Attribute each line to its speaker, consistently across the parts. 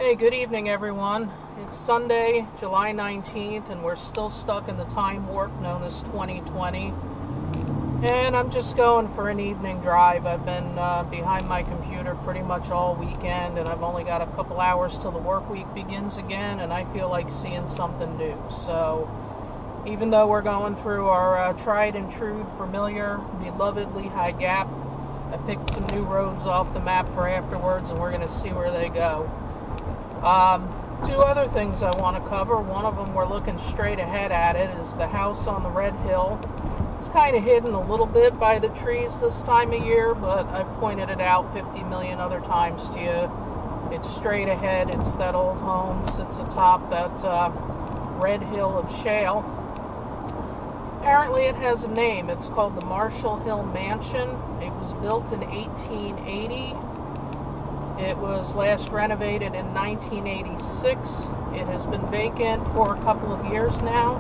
Speaker 1: Hey, good evening, everyone. It's Sunday, July 19th, and we're still stuck in the time warp known as 2020. And I'm just going for an evening drive. I've been behind my computer pretty much all weekend, and I've only got a couple hours till the work week begins again, and I feel like seeing something new. So, even though we're going through our tried and true, familiar, beloved Lehigh Gap, I picked some new roads off the map for afterwards, and we're going to see where they go. Two other things I want to cover. One of them, we're looking straight ahead at it, is the house on the Red Hill. It's kind of hidden a little bit by the trees this time of year, but I've pointed it out 50 million other times to you. It's straight ahead. It's that old home, sits atop that Red Hill of shale. Apparently it has a name. It's called the Marshall Hill Mansion. It was built in 1880. It was last renovated in 1986. It has been vacant for a couple of years now.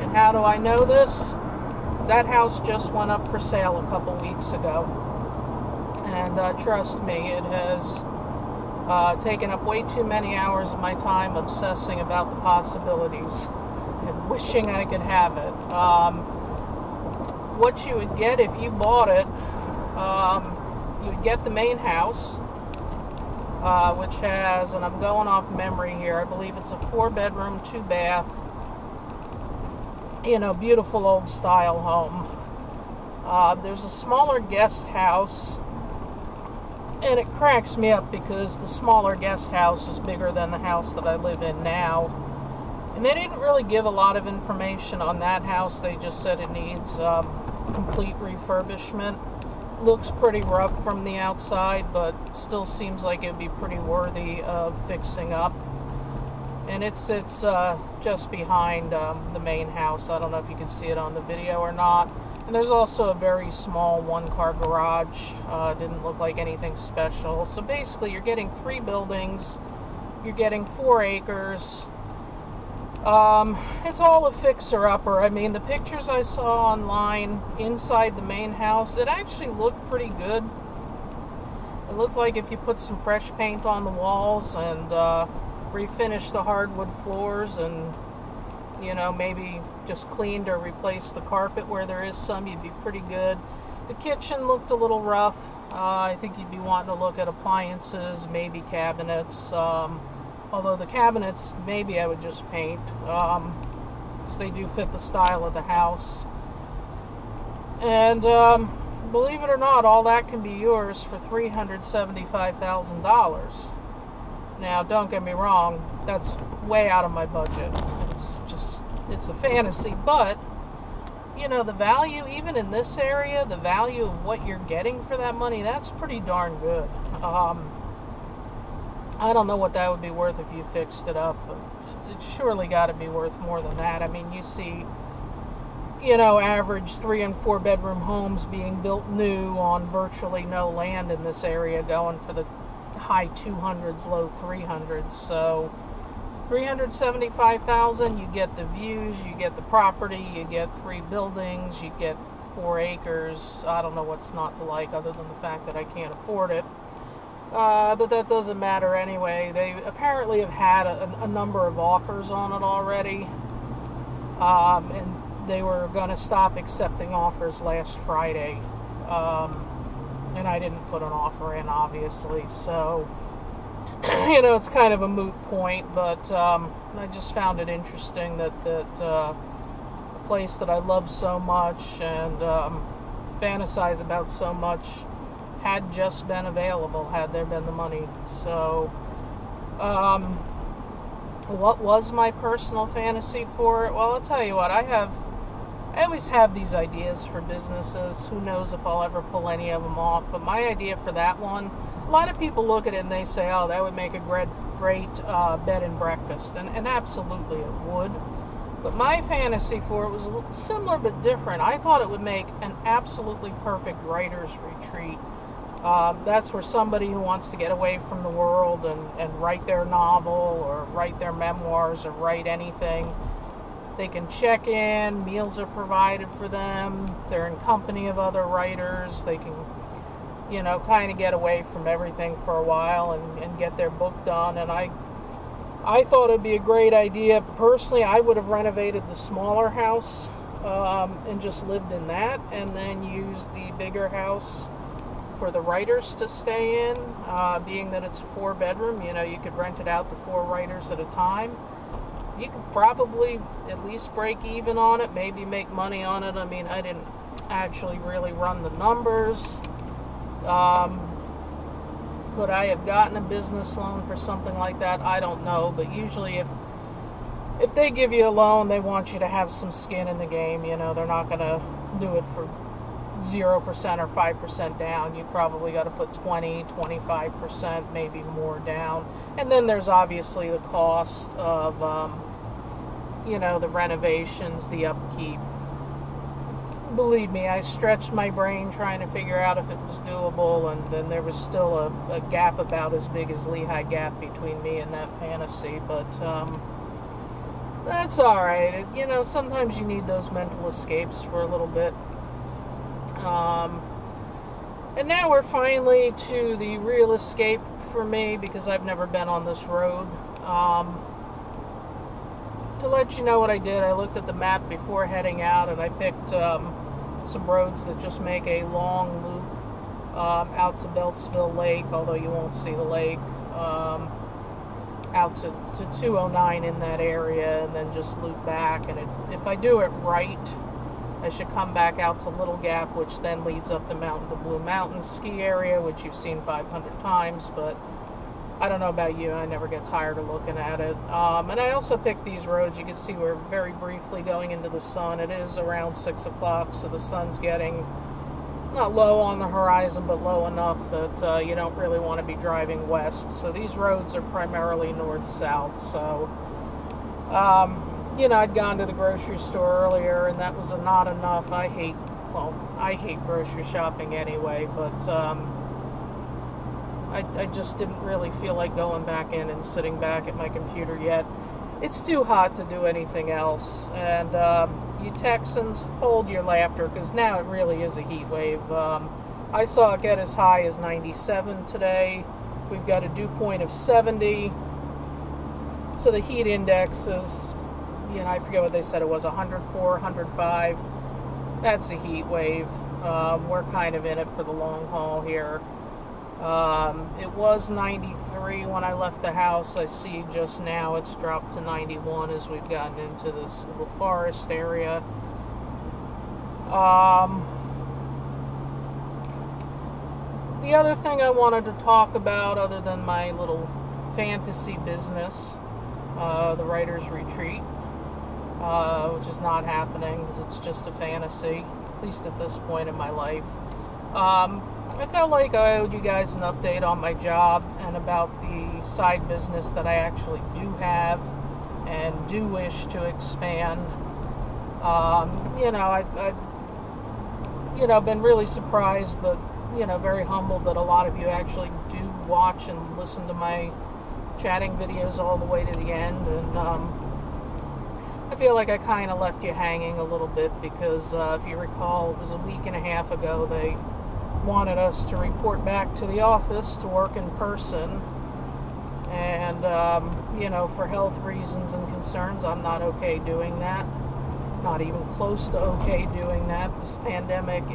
Speaker 1: And how do I know this? That house just went up for sale a couple weeks ago. And trust me, it has taken up way too many hours of my time obsessing about the possibilities and wishing I could have it. What you would get if you bought it, you would get the main house, which has, and I'm going off memory here, I believe it's a 4-bedroom, 2-bath, beautiful old style home. There's a smaller guest house, and it cracks me up because the smaller guest house is bigger than the house that I live in now. And they didn't really give a lot of information on that house. They just said it needs complete refurbishment. Looks pretty rough from the outside, but still seems like it would be pretty worthy of fixing up. And it sits just behind the main house. I don't know if you can see it on the video or not. And there's also a very small 1-car garage. Didn't look like anything special. So basically you're getting 3 buildings. You're getting 4 acres. It's all a fixer-upper. I mean, the pictures I saw online inside the main house, it actually looked pretty good. It looked like if you put some fresh paint on the walls and refinish the hardwood floors and, maybe just cleaned or replaced the carpet where there is some, you'd be pretty good. The kitchen looked a little rough. I think you'd be wanting to look at appliances, maybe cabinets. Although the cabinets, maybe I would just paint, because they do fit the style of the house. And believe it or not, all that can be yours for $375,000. Now, don't get me wrong, that's way out of my budget. It's a fantasy, but, the value, even in this area, the value of what you're getting for that money, that's pretty darn good. I don't know what that would be worth if you fixed it up, but it's surely got to be worth more than that. I mean, you see, average 3- and 4-bedroom homes being built new on virtually no land in this area, going for the high 200s, low 300s. So, $375,000, you get the views, you get the property, you get 3 buildings, you get 4 acres. I don't know what's not to like other than the fact that I can't afford it. But that doesn't matter anyway. They apparently have had a number of offers on it already. And they were going to stop accepting offers last Friday. And I didn't put an offer in, obviously. So, it's kind of a moot point. But I just found it interesting that a place that I love so much and fantasize about so much had just been available, had there been the money. So, what was my personal fantasy for it? Well, I'll tell you what, I always have these ideas for businesses. Who knows if I'll ever pull any of them off, but my idea for that one, a lot of people look at it and they say, oh, that would make a great bed and breakfast, and absolutely it would. But my fantasy for it was a little similar but different. I thought it would make an absolutely perfect writer's retreat. That's where somebody who wants to get away from the world and write their novel or write their memoirs or write anything, they can check in, meals are provided for them, they're in company of other writers, they can kind of get away from everything for a while and get their book done. And I I thought it'd be a great idea. Personally, I would have renovated the smaller house and just lived in that, and then used the bigger house for the writers to stay in. Being that it's a 4-bedroom, you could rent it out to 4 writers at a time. You could probably at least break even on it, maybe make money on it. I mean, I didn't actually really run the numbers. Could I have gotten a business loan for something like that? I don't know, but usually if they give you a loan, they want you to have some skin in the game. They're not going to do it for 0% or 5% down. You probably got to put 20, 25%, maybe more down. And then there's obviously the cost of, the renovations, the upkeep. Believe me, I stretched my brain trying to figure out if it was doable, and then there was still a gap about as big as Lehigh Gap between me and that fantasy, but that's alright. Sometimes you need those mental escapes for a little bit. And now we're finally to the real escape for me, because I've never been on this road. To let you know what I did, I looked at the map before heading out, and I picked some roads that just make a long loop out to Beltsville Lake, although you won't see the lake, out to 209 in that area, and then just loop back. And if I do it right, I should come back out to Little Gap, which then leads up the mountain to Blue Mountain ski area, which you've seen 500 times, but I don't know about you, I never get tired of looking at it. And I also picked these roads. You can see we're very briefly going into the sun. It is around 6 o'clock, so the sun's getting not low on the horizon, but low enough that you don't really want to be driving west. So these roads are primarily north-south. So, I'd gone to the grocery store earlier, and that was not enough. I hate grocery shopping anyway, but I just didn't really feel like going back in and sitting back at my computer yet. It's too hot to do anything else. And you Texans, hold your laughter, because now it really is a heat wave. I saw it get as high as 97 today. We've got a dew point of 70. So the heat index is, I forget what they said it was, 104, 105. That's a heat wave. We're kind of in it for the long haul here. It was 93 when I left the house. I see just now it's dropped to 91 as we've gotten into this little forest area. The other thing I wanted to talk about, other than my little fantasy business, the writer's retreat, which is not happening because it's just a fantasy, at least at this point in my life. I felt like I owed you guys an update on my job and about the side business that I actually do have and do wish to expand. I've been really surprised, but, very humbled that a lot of you actually do watch and listen to my chatting videos all the way to the end. And I feel like I kind of left you hanging a little bit because, if you recall, it was a week and a half ago they wanted us to report back to the office to work in person, and for health reasons and concerns, I'm not okay doing that, not even close to okay doing that. This pandemic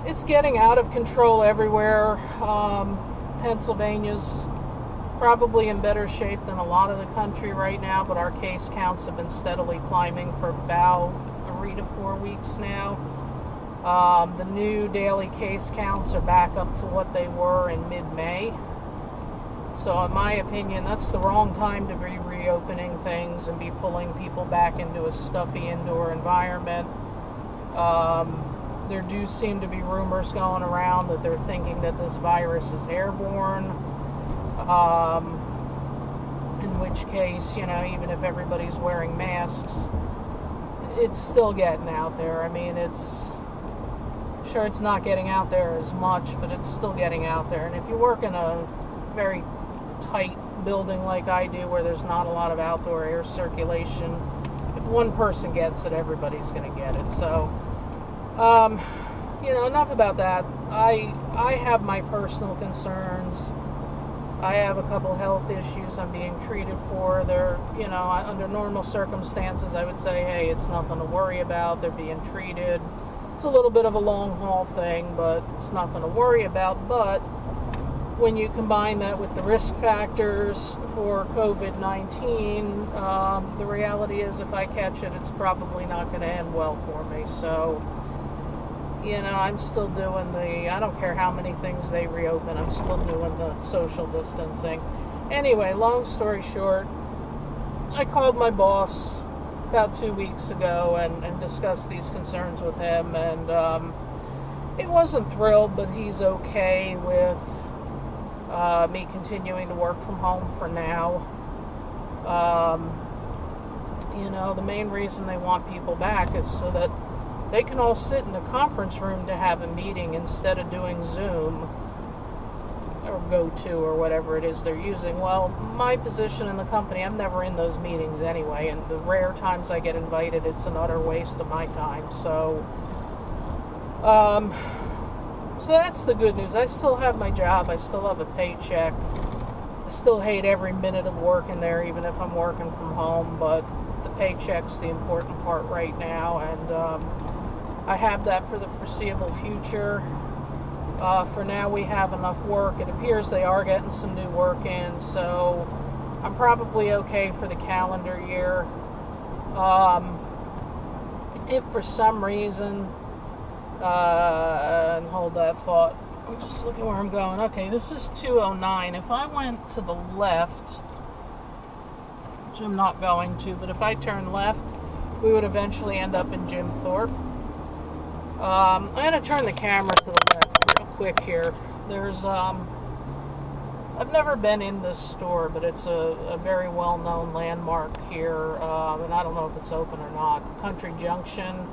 Speaker 1: it's getting out of control everywhere. Pennsylvania's probably in better shape than a lot of the country right now, but our case counts have been steadily climbing for about 3 to 4 weeks now. The new daily case counts are back up to what they were in mid-May. So in my opinion, that's the wrong time to be reopening things and be pulling people back into a stuffy indoor environment. There do seem to be rumors going around that they're thinking that this virus is airborne. In which case, even if everybody's wearing masks, it's still getting out there. I mean, it's not getting out there as much, but it's still getting out there. And if you work in a very tight building like I do, where there's not a lot of outdoor air circulation, if one person gets it, everybody's going to get it. So, enough about that. I have my personal concerns. I have a couple health issues I'm being treated for. They're, under normal circumstances, I would say, hey, it's nothing to worry about. They're being treated. It's a little bit of a long haul thing, but it's nothing to worry about. But when you combine that with the risk factors for COVID-19, the reality is if I catch it, it's probably not going to end well for me. So, I'm still doing I don't care how many things they reopen, I'm still doing the social distancing. Anyway, long story short, I called my boss about 2 weeks ago and discussed these concerns with him, and he wasn't thrilled, but he's okay with me continuing to work from home for now. The main reason they want people back is so that they can all sit in a conference room to have a meeting instead of doing Zoom or GoTo or whatever it is they're using. Well, my position in the company, I'm never in those meetings anyway, and the rare times I get invited, it's an utter waste of my time. So that's the good news. I still have my job. I still have a paycheck. I still hate every minute of working there, even if I'm working from home, but the paycheck's the important part right now, and I have that for the foreseeable future. For now, we have enough work. It appears they are getting some new work in, so I'm probably okay for the calendar year. If for some reason, and hold that thought, I'm just looking where I'm going. Okay, this is 209. If I went to the left, which I'm not going to, but if I turn left, we would eventually end up in Jim Thorpe. I'm going to turn the camera to the left real quick here. There's, I've never been in this store, but it's a very well-known landmark here, and I don't know if it's open or not. Country Junction.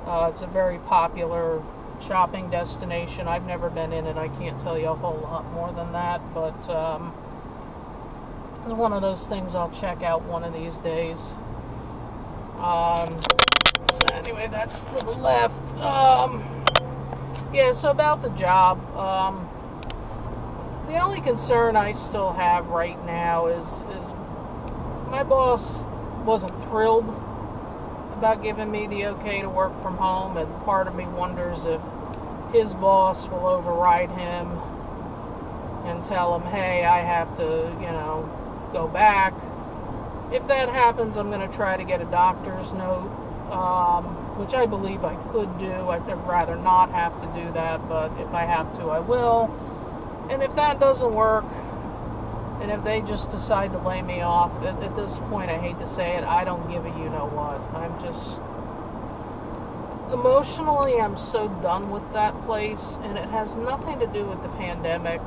Speaker 1: It's a very popular shopping destination. I've never been in it. I can't tell you a whole lot more than that, but it's one of those things I'll check out one of these days. So anyway, that's to the left. Yeah, so about the job, the only concern I still have right now is my boss wasn't thrilled about giving me the okay to work from home, and part of me wonders if his boss will override him and tell him, hey, I have to, go back. If that happens, I'm going to try to get a doctor's note, which I believe I could do. I'd rather not have to do that, but if I have to, I will. And if that doesn't work, and if they just decide to lay me off, at this point, I hate to say it, I don't give a you-know-what. I'm just, emotionally, I'm so done with that place, and it has nothing to do with the pandemic.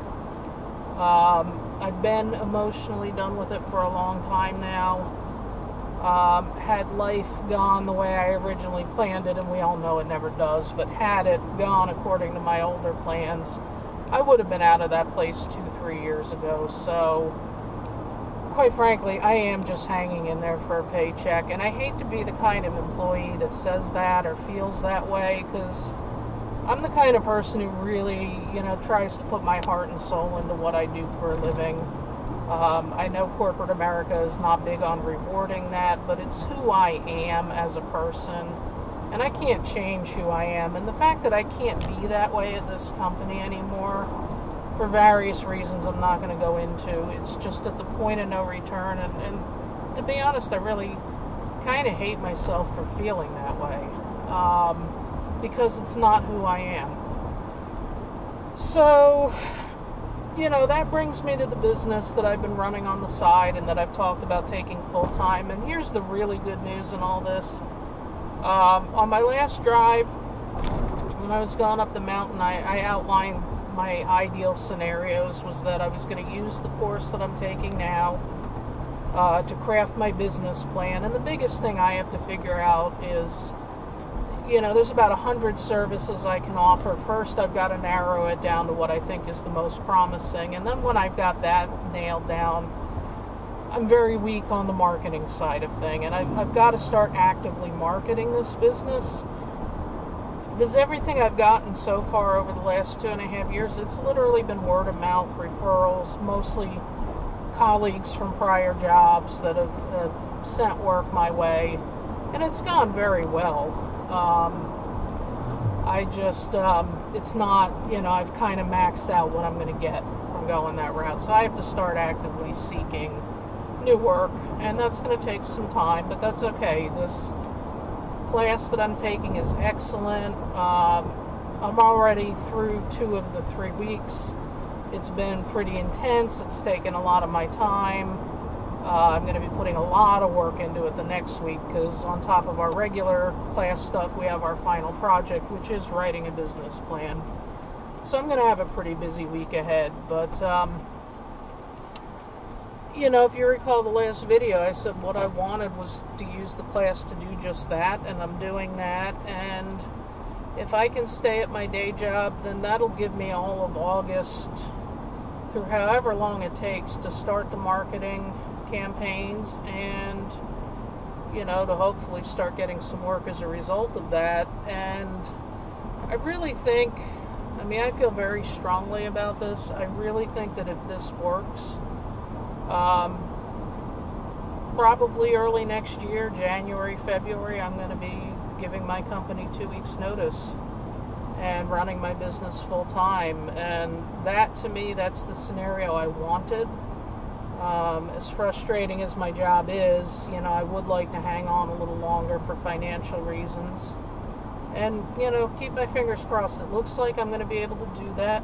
Speaker 1: I've been emotionally done with it for a long time now. Had life gone the way I originally planned it, and we all know it never does, but had it gone according to my older plans, I would have been out of that place 2-3 years ago. So, quite frankly, I am just hanging in there for a paycheck, and I hate to be the kind of employee that says that or feels that way, because I'm the kind of person who really, tries to put my heart and soul into what I do for a living. I know corporate America is not big on rewarding that, but it's who I am as a person, and I can't change who I am. And the fact that I can't be that way at this company anymore, for various reasons I'm not going to go into, it's just at the point of no return, and to be honest, I really kind of hate myself for feeling that way, because it's not who I am. So, that brings me to the business that I've been running on the side and that I've talked about taking full time. And here's the really good news in all this. On my last drive, when I was going up the mountain, I outlined my ideal scenarios was that I was going to use the course that I'm taking now to craft my business plan. And the biggest thing I have to figure out is, there's about 100 services I can offer. First, I've got to narrow it down to what I think is the most promising. And then when I've got that nailed down, I'm very weak on the marketing side of thing. And I've got to start actively marketing this business. Because everything I've gotten so far over the last 2.5 years, it's literally been word of mouth referrals, mostly colleagues from prior jobs that have sent work my way, and it's gone very well. I just, it's not, I've kind of maxed out what I'm going to get from going that route, so I have to start actively seeking new work, and that's going to take some time, but that's okay. This class that I'm taking is excellent. I'm already through 2 of the 3 weeks. It's been pretty intense. It's taken a lot of my time. I'm going to be putting a lot of work into it the next week, because on top of our regular class stuff, we have our final project, which is writing a business plan. So I'm going to have a pretty busy week ahead, but if you recall the last video, I said what I wanted was to use the class to do just that, and I'm doing that. And if I can stay at my day job, then that'll give me all of August through however long it takes to start the marketing campaigns, and to hopefully start getting some work as a result of that. And I really think, I feel very strongly about this. I really think that if this works, probably early next year, January, February, I'm going to be giving my company 2 weeks notice and running my business full time. And that, to me, that's the scenario I wanted. As frustrating as my job is, I would like to hang on a little longer for financial reasons. And, keep my fingers crossed. It looks like I'm going to be able to do that.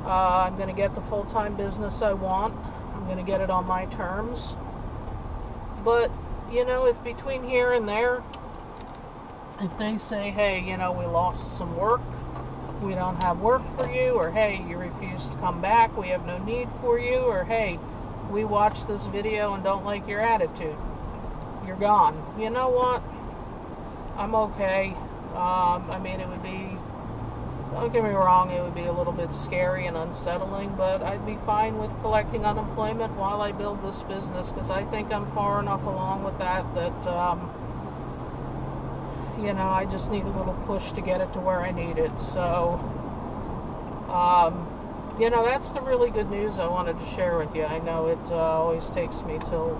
Speaker 1: I'm going to get the full-time business I want. I'm going to get it on my terms. But, if between here and there, if they say, hey, we lost some work, we don't have work for you, or hey, you refuse to come back, we have no need for you, or hey, we watched this video and don't like your attitude, you're gone. You know what? I'm okay. It would be, don't get me wrong, it would be a little bit scary and unsettling, but I'd be fine with collecting unemployment while I build this business, because I think I'm far enough along with that I just need a little push to get it to where I need it. So, that's the really good news I wanted to share with you. I know it always takes me till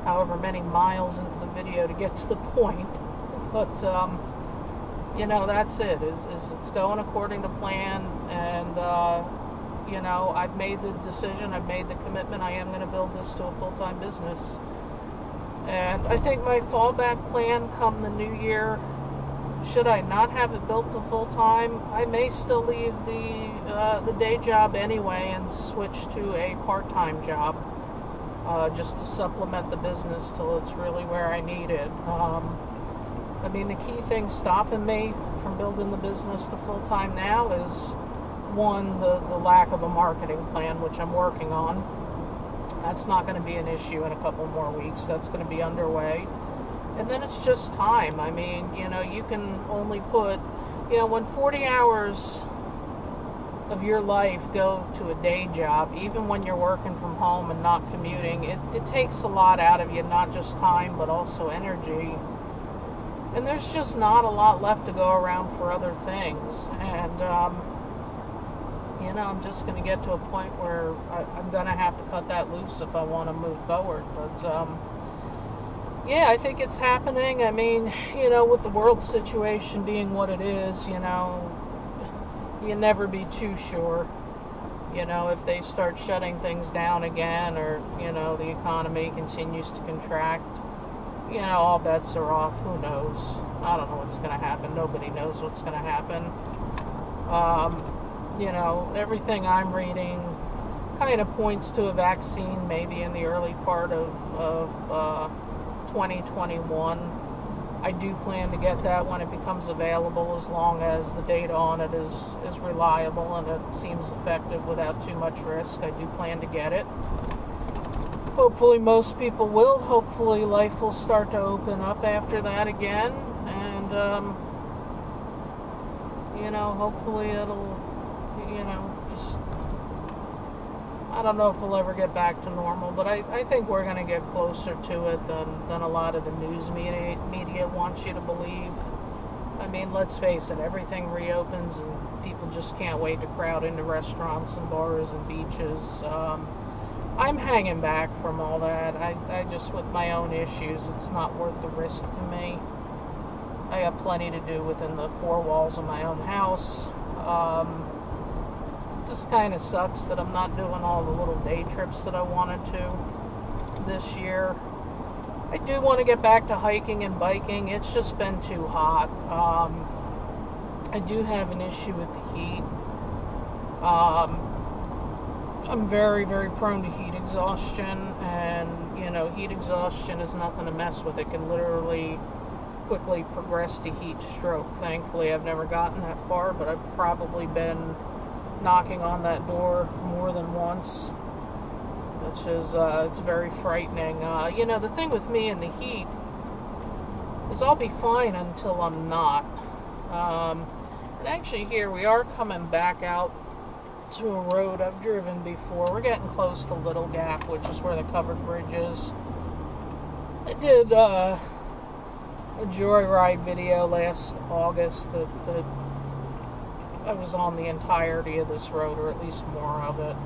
Speaker 1: however many miles into the video to get to the point, but that's it. It's going according to plan, and I've made the decision, I've made the commitment. I am going to build this to a full-time business, and I think my fallback plan come the new year, should I not have it built to full-time, I may still leave the day job anyway and switch to a part-time job, just to supplement the business till it's really where I need it. The key thing stopping me from building the business to full-time now is, one, the lack of a marketing plan, which I'm working on. That's not going to be an issue in a couple more weeks. That's going to be underway. And then it's just time. You can only put, when 40 hours of your life go to a day job, even when you're working from home and not commuting, it takes a lot out of you, not just time, but also energy. And there's just not a lot left to go around for other things. And, I'm just going to get to a point where I'm going to have to cut that loose if I want to move forward. But, I think it's happening. With the world situation being what it is, you never be too sure. If they start shutting things down again, or, the economy continues to contract, all bets are off. Who knows? I don't know what's going to happen. Nobody knows what's going to happen. Everything I'm reading kind of points to a vaccine maybe in the early part of 2021. I do plan to get that when it becomes available, as long as the data on it is reliable and it seems effective without too much risk. I do plan to get it. Hopefully most people will. Hopefully life will start to open up after that again. And, hopefully it'll, just, I don't know if we'll ever get back to normal, but I think we're going to get closer to it than a lot of the news media wants you to believe. I mean, let's face it, everything reopens and people just can't wait to crowd into restaurants and bars and beaches. I'm hanging back from all that. I just, with my own issues, it's not worth the risk to me. I got plenty to do within the four walls of my own house. Just kind of sucks that I'm not doing all the little day trips that I wanted to this year. I do want to get back to hiking and biking. It's just been too hot. I do have an issue with the heat. I'm very, very prone to heat exhaustion, and, you know, heat exhaustion is nothing to mess with. It can literally quickly progress to heat stroke. Thankfully, I've never gotten that far, but I've probably been knocking on that door more than once, which is, it's very frightening. You know, the thing with me and the heat is I'll be fine until I'm not. And actually here we are coming back out to a road I've driven before. We're getting close to Little Gap, which is where the covered bridge is. I did a joyride video last August that I was on the entirety of this road, or at least more of it.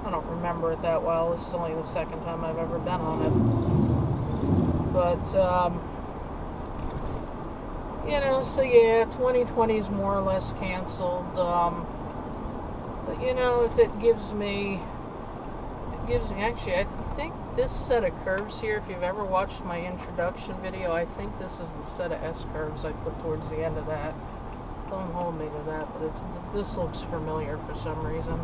Speaker 1: I don't remember it that well. This is only the second time I've ever been on it. But, you know, so yeah, 2020 is more or less canceled. But, you know, if it gives me, actually, I think this set of curves here, if you've ever watched my introduction video, I think this is the set of S-curves I put towards the end of that. Don't hold me to that, but this looks familiar for some reason.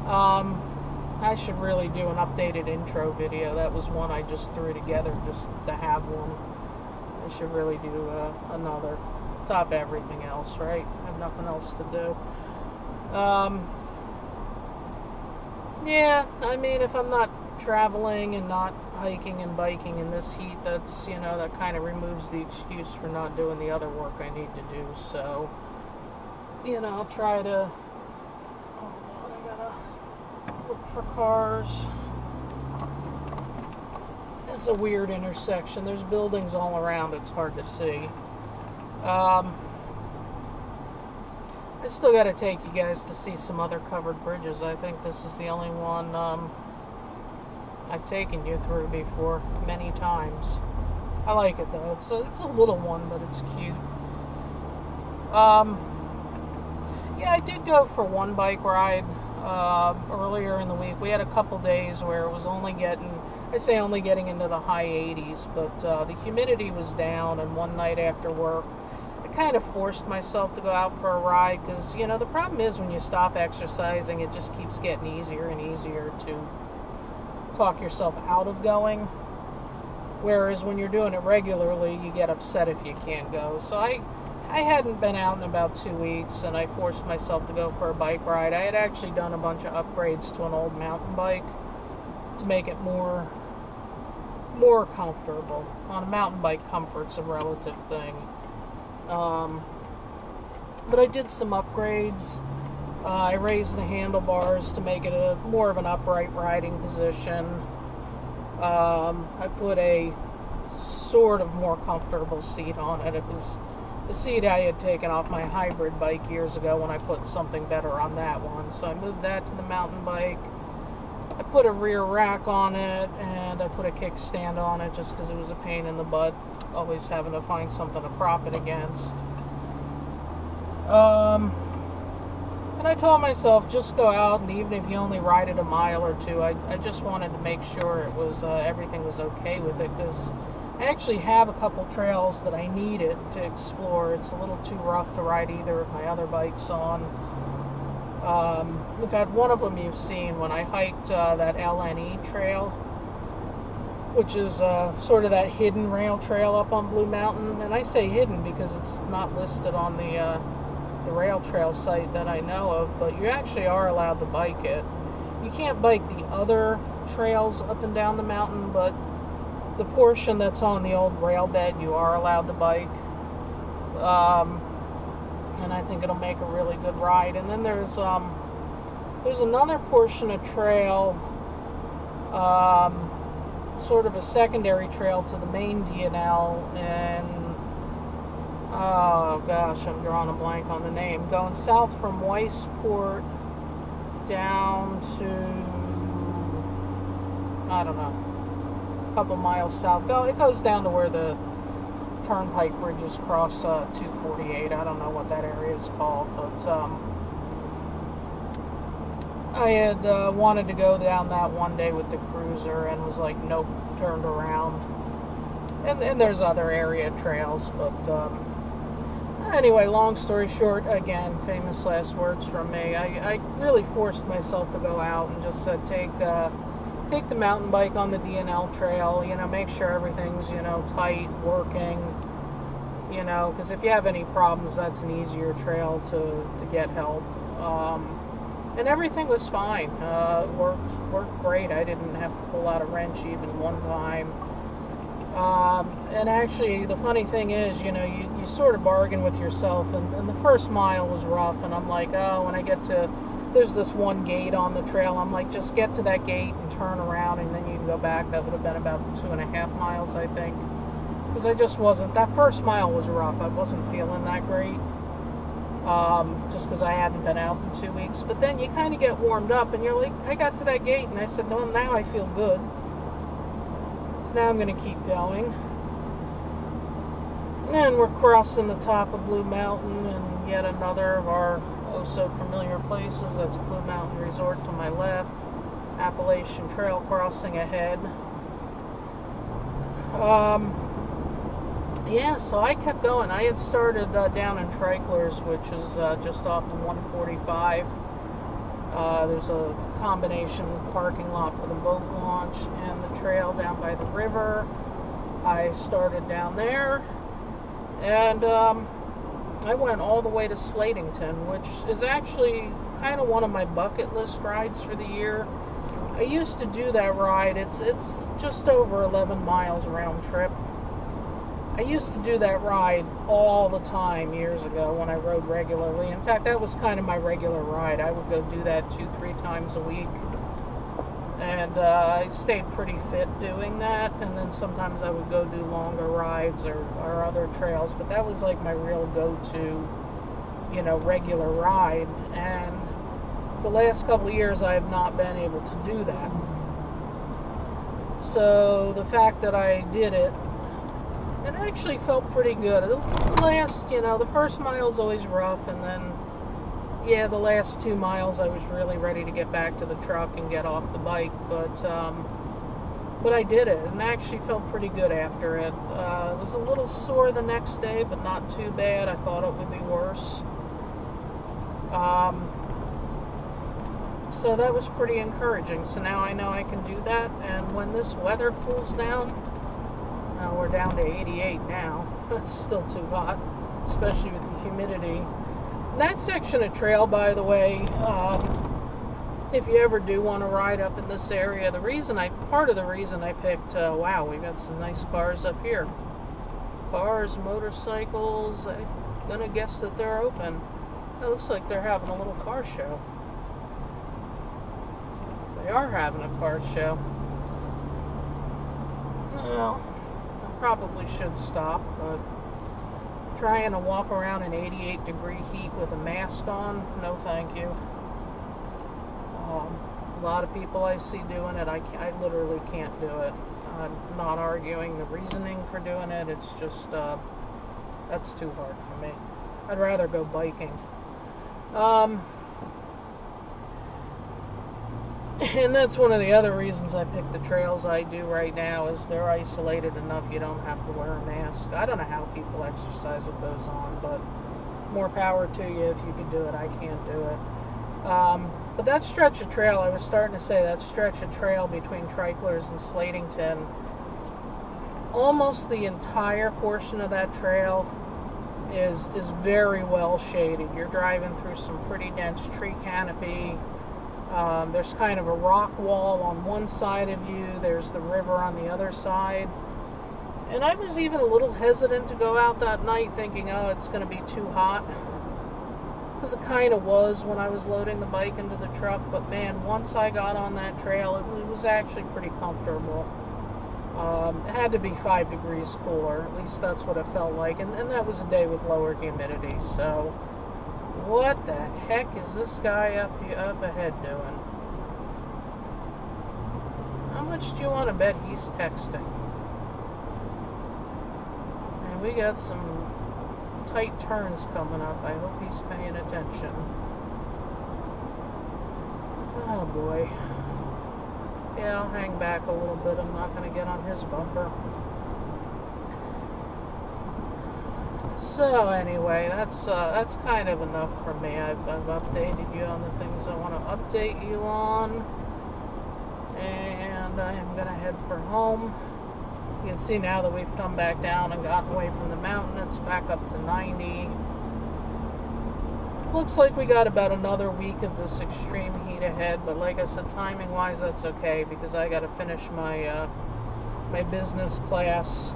Speaker 1: I should really do an updated intro video. That was one I just threw together just to have one. I should really do another. Top everything else, right? I have nothing else to do. Yeah, I mean, if I'm not traveling and not hiking and biking in this heat, that's, you know, that kind of removes the excuse for not doing the other work I need to do. So, you know, I'll try to, hold on, I gotta look for cars. It's a weird intersection. There's buildings all around. It's hard to see. I still got to take you guys to see some other covered bridges. I think this is the only one I've taken you through before many times. I like it though. It's a little one, but it's cute. Yeah, I did go for one bike ride earlier in the week. We had a couple days where it was only getting into the high 80s, but the humidity was down, and one night after work, I kind of forced myself to go out for a ride, because, you know, the problem is when you stop exercising, it just keeps getting easier and easier to talk yourself out of going, whereas when you're doing it regularly, you get upset if you can't go. So I hadn't been out in about 2 weeks, and I forced myself to go for a bike ride. I had actually done a bunch of upgrades to an old mountain bike to make it more comfortable. On a mountain bike, comfort's a relative thing. But I did some upgrades. I raised the handlebars to make it more of an upright riding position. I put a sort of more comfortable seat on it. It was the seat I had taken off my hybrid bike years ago when I put something better on that one. So I moved that to the mountain bike. I put a rear rack on it, and I put a kickstand on it just because it was a pain in the butt, always having to find something to prop it against. And I told myself, just go out, and even if you only ride it a mile or two, I just wanted to make sure it was everything was okay with it, because I actually have a couple trails that I needed to explore. It's a little too rough to ride either of my other bikes on. In fact, one of them you've seen when I hiked that LNE trail, which is sort of that hidden rail trail up on Blue Mountain. And I say hidden because it's not listed on the rail trail site that I know of, but you actually are allowed to bike it. You can't bike the other trails up and down the mountain, but the portion that's on the old rail bed you are allowed to bike. And I think it'll make a really good ride. And then there's another portion of trail sort of a secondary trail to the main D&L, and oh gosh, I'm drawing a blank on the name. Going south from Weissport down to, I don't know, a couple miles south. It goes down to where the turnpike bridges cross 248. I don't know what that area is called, but I had wanted to go down that one day with the cruiser and was like, nope, turned around. And there's other area trails, but anyway, long story short, again, famous last words from me. I really forced myself to go out and just said, take the mountain bike on the D&L trail, make sure everything's, tight, working, because if you have any problems, that's an easier trail to get help. And everything was fine. Worked great. I didn't have to pull out a wrench even one time. And actually, the funny thing is, you sort of bargain with yourself, and the first mile was rough, and I'm like, oh, when I get to, there's this one gate on the trail, I'm like, just get to that gate and turn around, and then you can go back. That would have been about 2.5 miles, I think, because I just wasn't, that first mile was rough. I wasn't feeling that great, just because I hadn't been out in 2 weeks. But then you kind of get warmed up, and you're like, I got to that gate, and I said, no, now I feel good. So now I'm going to keep going. And we're crossing the top of Blue Mountain, and yet another of our oh-so-familiar places. That's Blue Mountain Resort to my left. Appalachian Trail crossing ahead. Yeah, so I kept going. I had started down in Trichlers, which is just off of 145. There's a combination parking lot for the boat launch and the trail down by the river. I started down there, and I went all the way to Slatington, which is actually kind of one of my bucket list rides for the year. I used to do that ride. It's just over 11 miles round trip. I used to do that ride all the time years ago when I rode regularly. In fact, that was kind of my regular ride. I would go do that 2-3 times a week. And I stayed pretty fit doing that. And then sometimes I would go do longer rides or other trails. But that was like my real go-to, regular ride. And the last couple of years I have not been able to do that. So the fact that I did it, it actually felt pretty good. The last, the first mile is always rough, and then, yeah, the last 2 miles I was really ready to get back to the truck and get off the bike, but I did it, and I actually felt pretty good after it. It was a little sore the next day, but not too bad. I thought it would be worse. So that was pretty encouraging. So now I know I can do that, and when this weather cools down, we're down to 88 now. That's still too hot, especially with the humidity. That section of trail, by the way, if you ever do want to ride up in this area, part of the reason I picked, wow, we got some nice cars up here. Cars, motorcycles, I'm gonna guess that they're open. It looks like they're having a little car show. They are having a car show. Well, probably should stop, but trying to walk around in 88-degree heat with a mask on, no thank you. A lot of people I see doing it, I literally can't do it. I'm not arguing the reasoning for doing it, it's just, that's too hard for me. I'd rather go biking. And that's one of the other reasons I pick the trails I do right now, is they're isolated enough you don't have to wear a mask. I don't know how people exercise with those on, but more power to you if you can do it. I can't do it. But that stretch of trail, I was starting to say, that stretch of trail between Trichlers and Slatington, almost the entire portion of that trail is very well shaded. You're driving through some pretty dense tree canopy. There's kind of a rock wall on one side of you. There's the river on the other side. And I was even a little hesitant to go out that night thinking, oh, it's going to be too hot. Because it kind of was when I was loading the bike into the truck. But man, once I got on that trail, it was actually pretty comfortable. It had to be 5 degrees cooler. At least that's what it felt like. And that was a day with lower humidity. So, what the heck is this guy up ahead doing? How much do you want to bet he's texting? And we got some tight turns coming up. I hope he's paying attention. Oh boy. Yeah, I'll hang back a little bit. I'm not going to get on his bumper. So anyway, that's kind of enough for me. I've updated you on the things I want to update you on. And I am going to head for home. You can see now that we've come back down and gotten away from the mountain. It's back up to 90. Looks like we got about another week of this extreme heat ahead, but like I said, timing-wise, that's okay because I got to finish my my business class.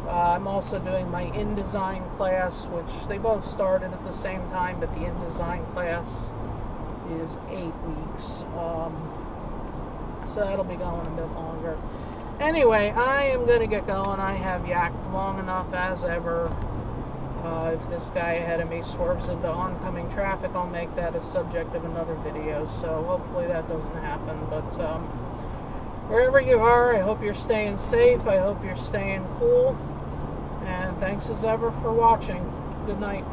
Speaker 1: I'm also doing my InDesign class, which they both started at the same time, but the InDesign class is 8 weeks, so that'll be going a bit longer. Anyway, I am going to get going. I have yacked long enough as ever. If this guy ahead of me swerves into oncoming traffic, I'll make that a subject of another video, so hopefully that doesn't happen. But wherever you are, I hope you're staying safe, I hope you're staying cool, and thanks as ever for watching. Good night.